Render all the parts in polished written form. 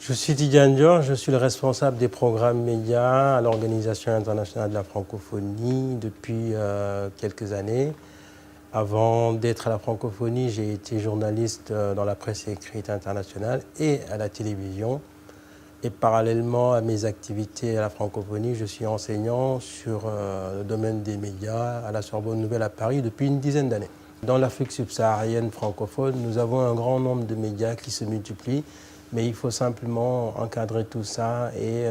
Je suis Tidiane Dior, je suis le responsable des programmes médias à l'Organisation internationale de la francophonie depuis quelques années. Avant d'être à la francophonie, j'ai été journaliste dans la presse écrite internationale et à la télévision. Et parallèlement à mes activités à la francophonie, je suis enseignant sur le domaine des médias à la Sorbonne Nouvelle à Paris depuis une dizaine d'années. Dans l'Afrique subsaharienne francophone, nous avons un grand nombre de médias qui se multiplient, mais il faut simplement encadrer tout ça et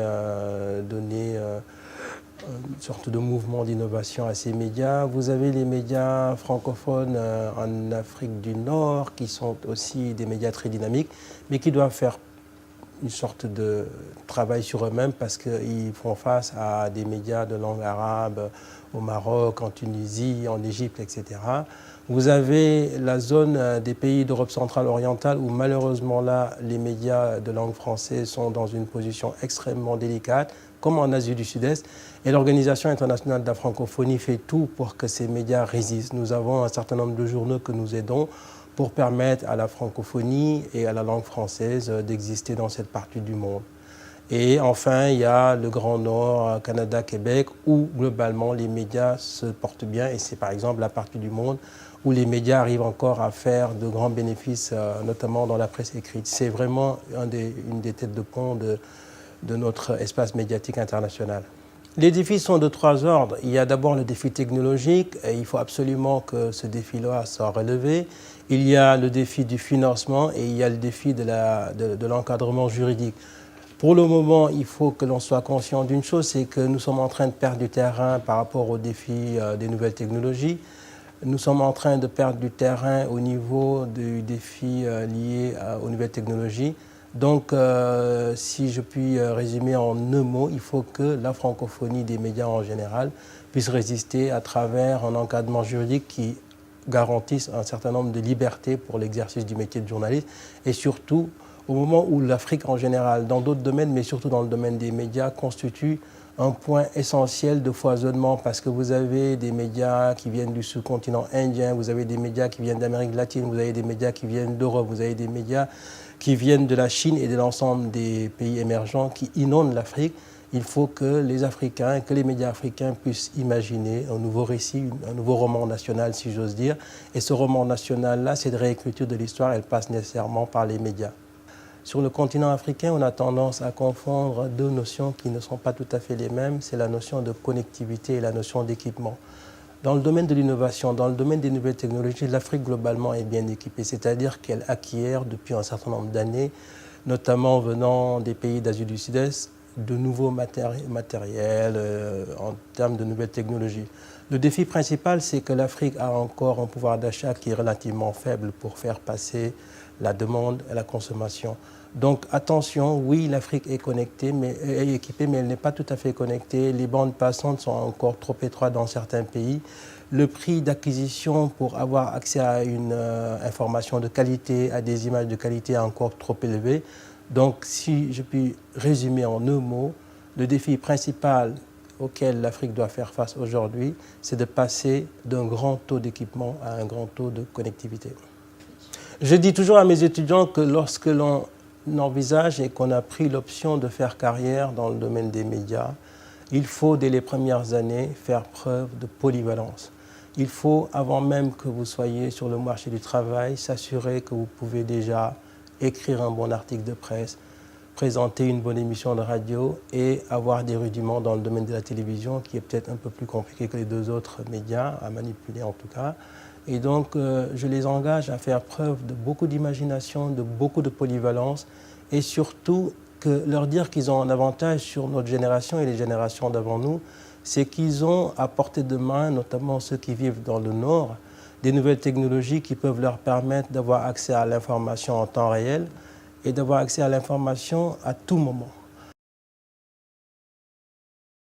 donner une sorte de mouvement d'innovation à ces médias. Vous avez les médias francophones en Afrique du Nord qui sont aussi des médias très dynamiques, mais qui doivent faire une sorte de travail sur eux-mêmes parce qu'ils font face à des médias de langue arabe au Maroc, en Tunisie, en Égypte, etc. Vous avez la zone des pays d'Europe centrale orientale où malheureusement là, les médias de langue française sont dans une position extrêmement délicate, comme en Asie du Sud-Est. Et l'Organisation internationale de la francophonie fait tout pour que ces médias résistent. Nous avons un certain nombre de journaux que nous aidons pour permettre à la francophonie et à la langue française d'exister dans cette partie du monde. Et enfin, il y a le Grand Nord, Canada, Québec, où globalement les médias se portent bien. Et c'est par exemple la partie du monde où les médias arrivent encore à faire de grands bénéfices, notamment dans la presse écrite. C'est vraiment une des têtes de pont de notre espace médiatique international. Les défis sont de trois ordres. Il y a d'abord le défi technologique, et il faut absolument que ce défi-là soit relevé. Il y a le défi du financement et il y a le défi de l'encadrement juridique. Pour le moment, il faut que l'on soit conscient d'une chose, c'est que nous sommes en train de perdre du terrain par rapport au défi des nouvelles technologies. Nous sommes en train de perdre du terrain au niveau du défi lié aux nouvelles technologies. Donc, si je puis résumer en un mot, il faut que la francophonie des médias en général puisse résister à travers un encadrement juridique qui garantisse un certain nombre de libertés pour l'exercice du métier de journaliste et surtout au moment où l'Afrique en général, dans d'autres domaines, mais surtout dans le domaine des médias, constitue un point essentiel de foisonnement parce que vous avez des médias qui viennent du sous-continent indien, vous avez des médias qui viennent d'Amérique latine, vous avez des médias qui viennent d'Europe, vous avez des médias qui viennent de la Chine et de l'ensemble des pays émergents qui inondent l'Afrique. Il faut que les Africains, que les médias africains puissent imaginer un nouveau récit, un nouveau roman national, si j'ose dire. Et ce roman national-là, cette réécriture de l'histoire, elle passe nécessairement par les médias. Sur le continent africain, on a tendance à confondre deux notions qui ne sont pas tout à fait les mêmes. C'est la notion de connectivité et la notion d'équipement. Dans le domaine de l'innovation, dans le domaine des nouvelles technologies, l'Afrique globalement est bien équipée. C'est-à-dire qu'elle acquiert depuis un certain nombre d'années, notamment venant des pays d'Asie du Sud-Est, de nouveaux matériels en termes de nouvelles technologies. Le défi principal, c'est que l'Afrique a encore un pouvoir d'achat qui est relativement faible pour faire passer la demande et la consommation. Donc attention, oui, l'Afrique est connectée, mais est équipée, mais elle n'est pas tout à fait connectée. Les bandes passantes sont encore trop étroites dans certains pays. Le prix d'acquisition pour avoir accès à une information de qualité, à des images de qualité est encore trop élevé. Donc si je puis résumer en un mot, le défi principal auquel l'Afrique doit faire face aujourd'hui, c'est de passer d'un grand taux d'équipement à un grand taux de connectivité. Je dis toujours à mes étudiants que lorsque l'on envisage et qu'on a pris l'option de faire carrière dans le domaine des médias, il faut, dès les premières années, faire preuve de polyvalence. Il faut, avant même que vous soyez sur le marché du travail, s'assurer que vous pouvez déjà écrire un bon article de presse, présenter une bonne émission de radio et avoir des rudiments dans le domaine de la télévision, qui est peut-être un peu plus compliqué que les deux autres médias, à manipuler en tout cas. Et donc, je les engage à faire preuve de beaucoup d'imagination, de beaucoup de polyvalence et surtout que leur dire qu'ils ont un avantage sur notre génération et les générations d'avant nous, c'est qu'ils ont à portée de main, notamment ceux qui vivent dans le Nord, des nouvelles technologies qui peuvent leur permettre d'avoir accès à l'information en temps réel et d'avoir accès à l'information à tout moment.